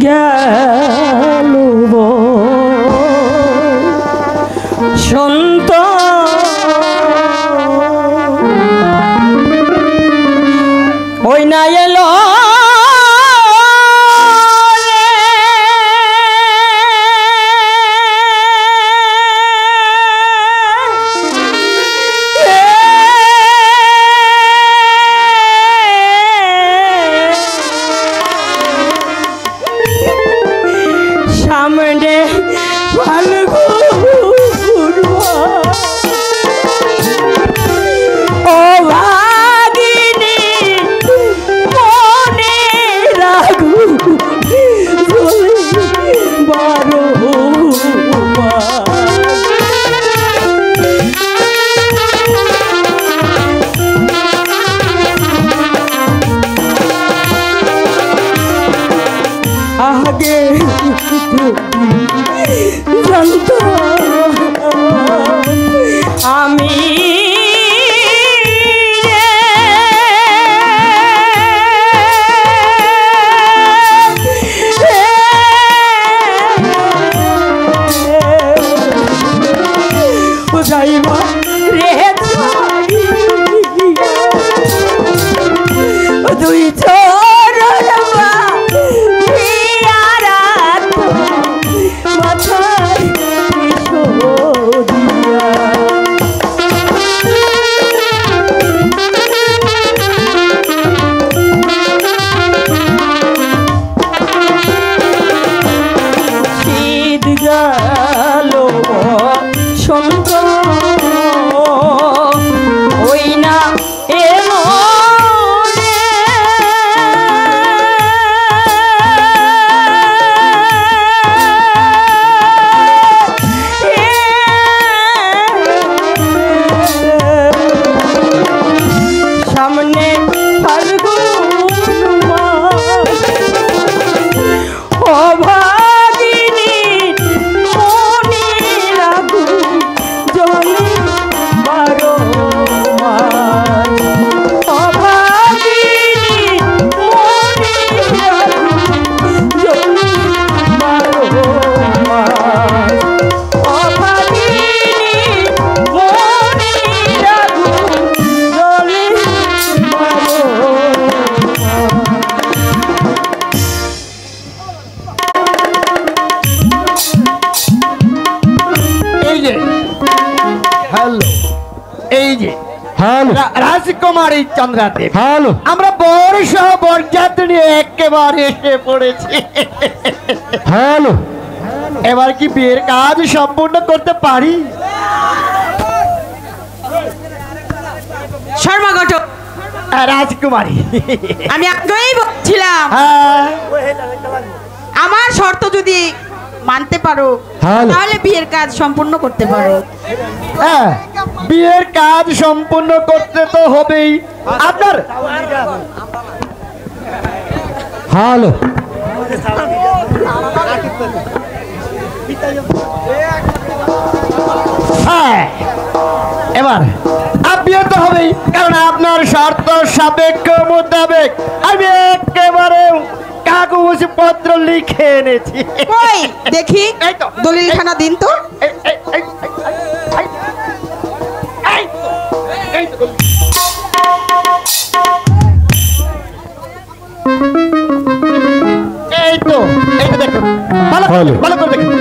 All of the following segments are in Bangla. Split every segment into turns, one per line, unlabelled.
গেল সন্ত ওই না এলো সামনে ও ভাগিনী মনে রাখু বারো আগে জানতো আমি যাইবা রে দুই ছোট গেল সন্ত ওই না এলো সামনে ফাল্গুন মাস ও ভাগিনী মনে রাখু জলে বারো মাস ও ভাগিনী মনে রাখু জলে বারো মাস ও ভাগিনী মনে রাখু জলে বারো
হ্যালো
এই যে
হ্যালো
রাজকুমারী চন্দ্রাদেব
হ্যালো
আমরা বড় সহ বরযাত্রী নিয়ে একেবারে এসে পড়েছি
হ্যালো
এবার কি বিয়ের কাজ সম্পূর্ণ করতে পারি?
শর্মাগত
রাজকুমারী
আমি আগেই বলছিলাম
হ্যাঁ
আমার শর্ত যদি মানতে পারো
হ্যালো।
তাহলে বিয়ের কাজ সম্পূর্ণ করতে পারো।
হ্যাঁ বিয়ের কাজ সম্পূর্ণ করতে তো হবেই আপনার
হ্যালো
হ্যাঁ এবার বিয়ে তো হবেই কারণ আপনার শর্ত সাপেক্ষ মোতাবেক আমি একেবারে কাগজ পত্র লিখে এনেছি
কই দেখি
এই তো
দলিলখানা দিন তো।
এই, এই, এই, এই, এই, এই তো, এই তো দেখুন ভালো
ভালো।
ভালো করে দেখুন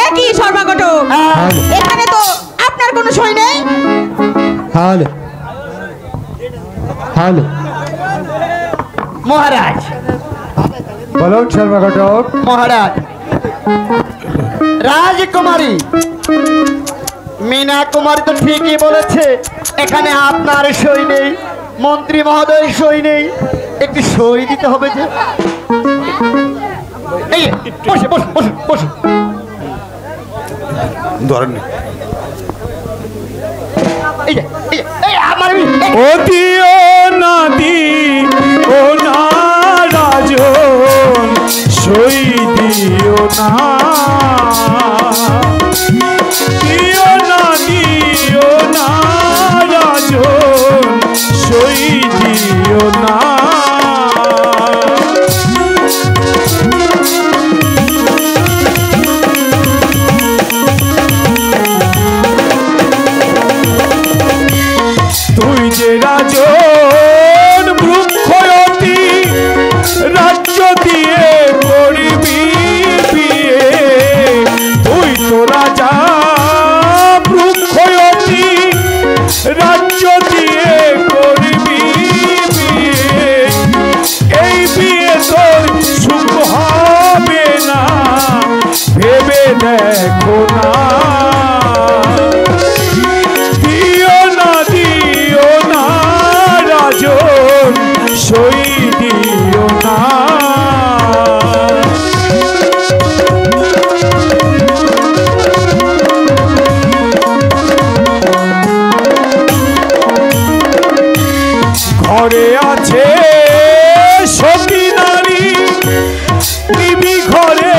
একই শর্মাগত
হ্যালো
এখানে তো আপনার কোনো সই নেই।
হ্যালো হ্যালো
মহারাজ
বলুন শর্মা ঘটক
মহারাজ রাজকুমারী মীনা কুমারী তো ঠিকই বলেছে এখানে আপনার সই নেই মন্ত্রী মহোদয় সই নেই একটি সই দিতে হবে যে এই বসে বসে বসে বসে
ধরেন
এই যে এই আমার
অতিও নদী ও না রাজন সই দিও না দিও না রাজন সই দিও না সোনা দিও না রাজন সই দিও না ঘরে আছে সতী নারী নিবি ঘরে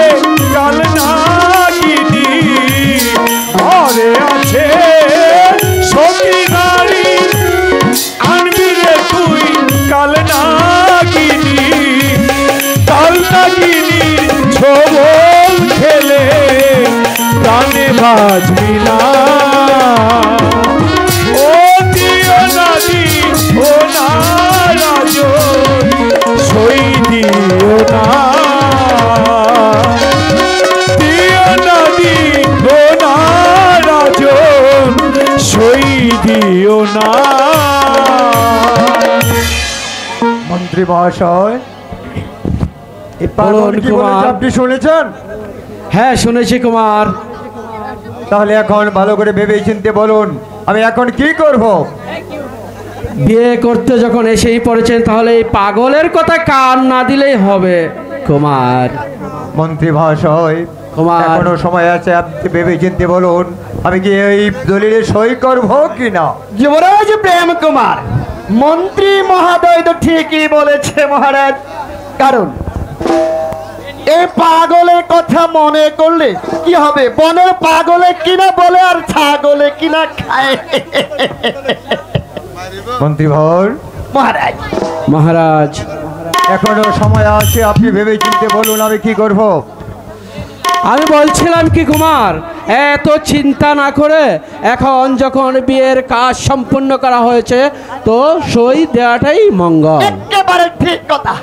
কাল নাগিনী ঘরে আছে সতী নারী আনবি রে তুই কাল নাগিনী ছবল খেলে প্রাণে বাজবি না ও দিও না রাজন সই দিও না রাজন সই দিও না
মন্ত্রী মহাশয় এই পাগল কি বলেছে আপনি শুনেছেন?
হ্যাঁ শুনেছি কুমার।
তাহলে এখন ভালো করে ভেবে চিন্তে বলুন আমি এখন কি করব?
বিয়ে করতে যখন এসেই পড়েছেন তাহলে এই পাগলের কথা কান না দিলেই হবে কুমার।
মন্ত্রী মহাশয়
কুমার।
এখনো সময় আছে, আপনি ভেবে চিন্তে বলুন আমি কি এই দলিলে সই করব কিনা।
যুবরাজ প্রেম কুমার, মন্ত্রী মহোদয় তো ঠিকই বলেছে মহারাজ, কারণ এই পাগলের কথা মনে করলে কি হবে, বনের পাগলে কিনা বলে আর ছাগলে কিনা খায়।
মন্ত্রী ভর
মহারাজ
মহারাজ
এখনো সময় আছে, আপনি ভেবে চিন্তে বলুন আমি কি করব।
আমি বলছিলাম কি কুমার, এত চিন্তা না করে এখন যখন বিয়ের কাজ সম্পূর্ণ করা হয়েছে তো সই দেওয়াটাই মঙ্গল।
একেবারে ঠিক কথা,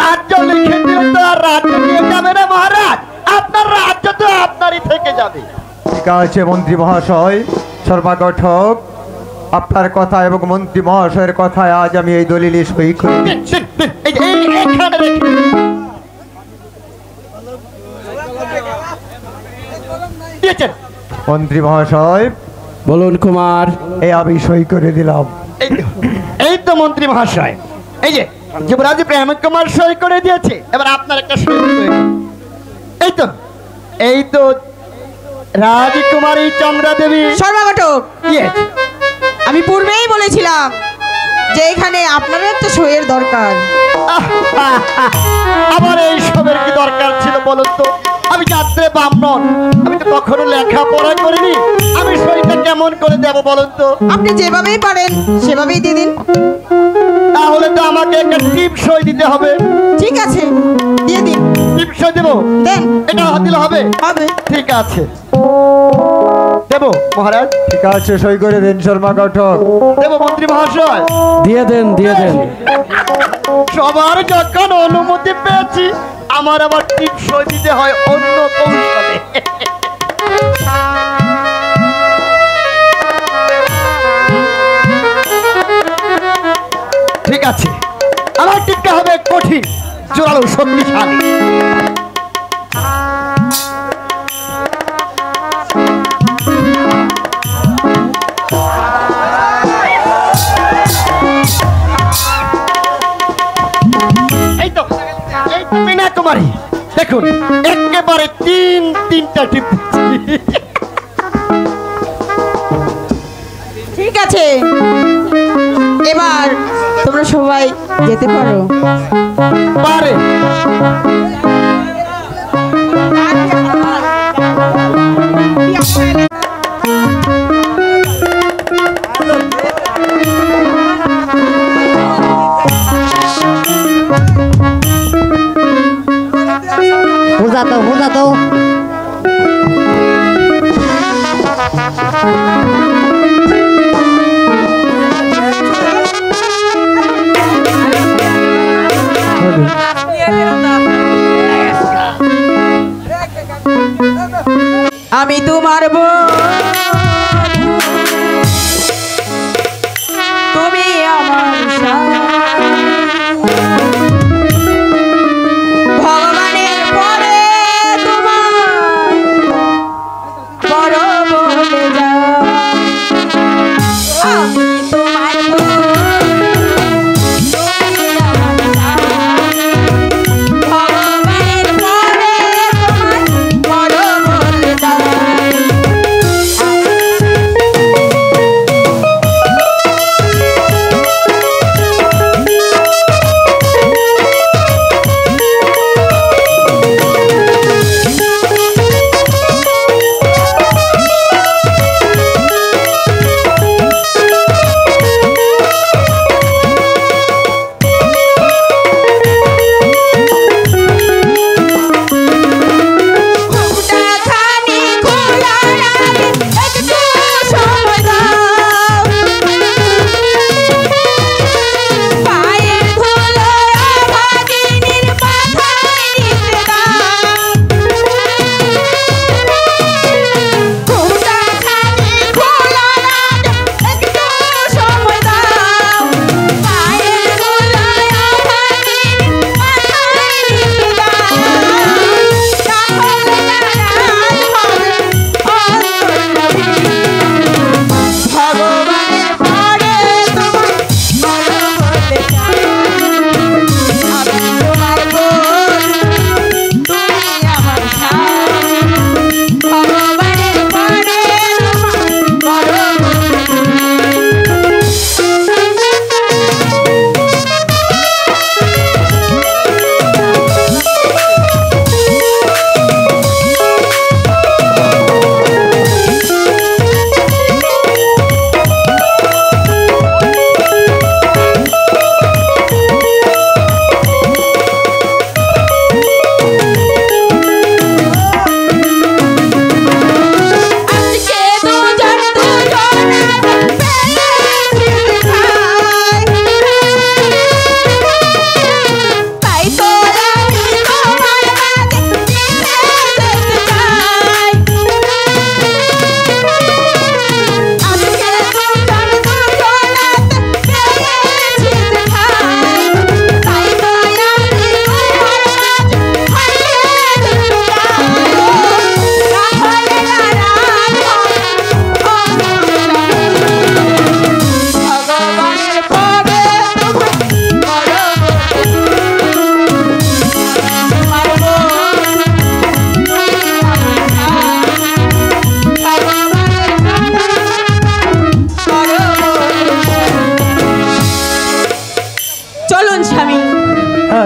রাজ্য লিখে দিলে তো আর রাজ্য নিয়ে যাবে না মহারাজ, আপনার রাজ্য তো আপনারই থেকে যাবে।
ঠিক আছে মন্ত্রী মহাশয়, শর্মা গঠক আপনার কথা এবং মন্ত্রী মহাশয়ের কথায় আজ আমি এই দলিলে সই করে দিচ্ছি।
এখানে রেখে দিয়েছেন।
মন্ত্রী মহাশয়
বলুন কুমার।
এই আমি সই করে দিলাম।
এই তো মন্ত্রী মহাশয়, এই যে যুবরাজ প্রেম কুমার সই করে দিয়েছে, এবার আপনার একটা সই করে দিন। এই তো রাজকুমারী চন্দ্রা দেবী।
সর্বাঘটক,
Yes,
আমি পূর্বেই বলেছিলাম যে এখানে আপনার একটা সইয়ের দরকার।
আমার এই সবের কি দরকার ছিল বলুন তো? আমি যাত্রে ব্রাহ্মণ, আমি তো কখনো লেখাপড়া করিনি, আমি সইটা কেমন করে দেব বলুন তো?
আপনি যেভাবেই পারেন সেভাবেই দিয়ে দিন।
তাহলে তো আমাকে একটা টিপ সই দিতে হবে।
ঠিক আছে, দিয়ে দিন।
টিপ সই দেবো?
দেন।
এটা দিলে হবে?
হবে।
ঠিক আছে, দেবো মহারাজ,
ঠিক আছে সই করে দিন শর্মা গঠক।
দেবো মন্ত্রী মহাশয়।
দিয়ে দেন দিয়ে দেন।
সবার যখন অনুমতি পেয়েছি আমার আবার টিপ সই দিতে হয় অন্য কৌশলে। ঠিক আছে, আমার টিপটা হবে কঠিন, জোরালো, শক্তিশালী। এই তো মীনা কুমারী, দেখুন একেবারে তিনটা টিপ।
ঠিক আছে, এবার তোমরা সবাই যেতে পারো।
পারে
हो जातो
আমি তোমার তুমি আমার ভগবানের পরে তোমার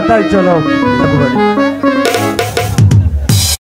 তাই চলো ঠাকুরবাড়ি।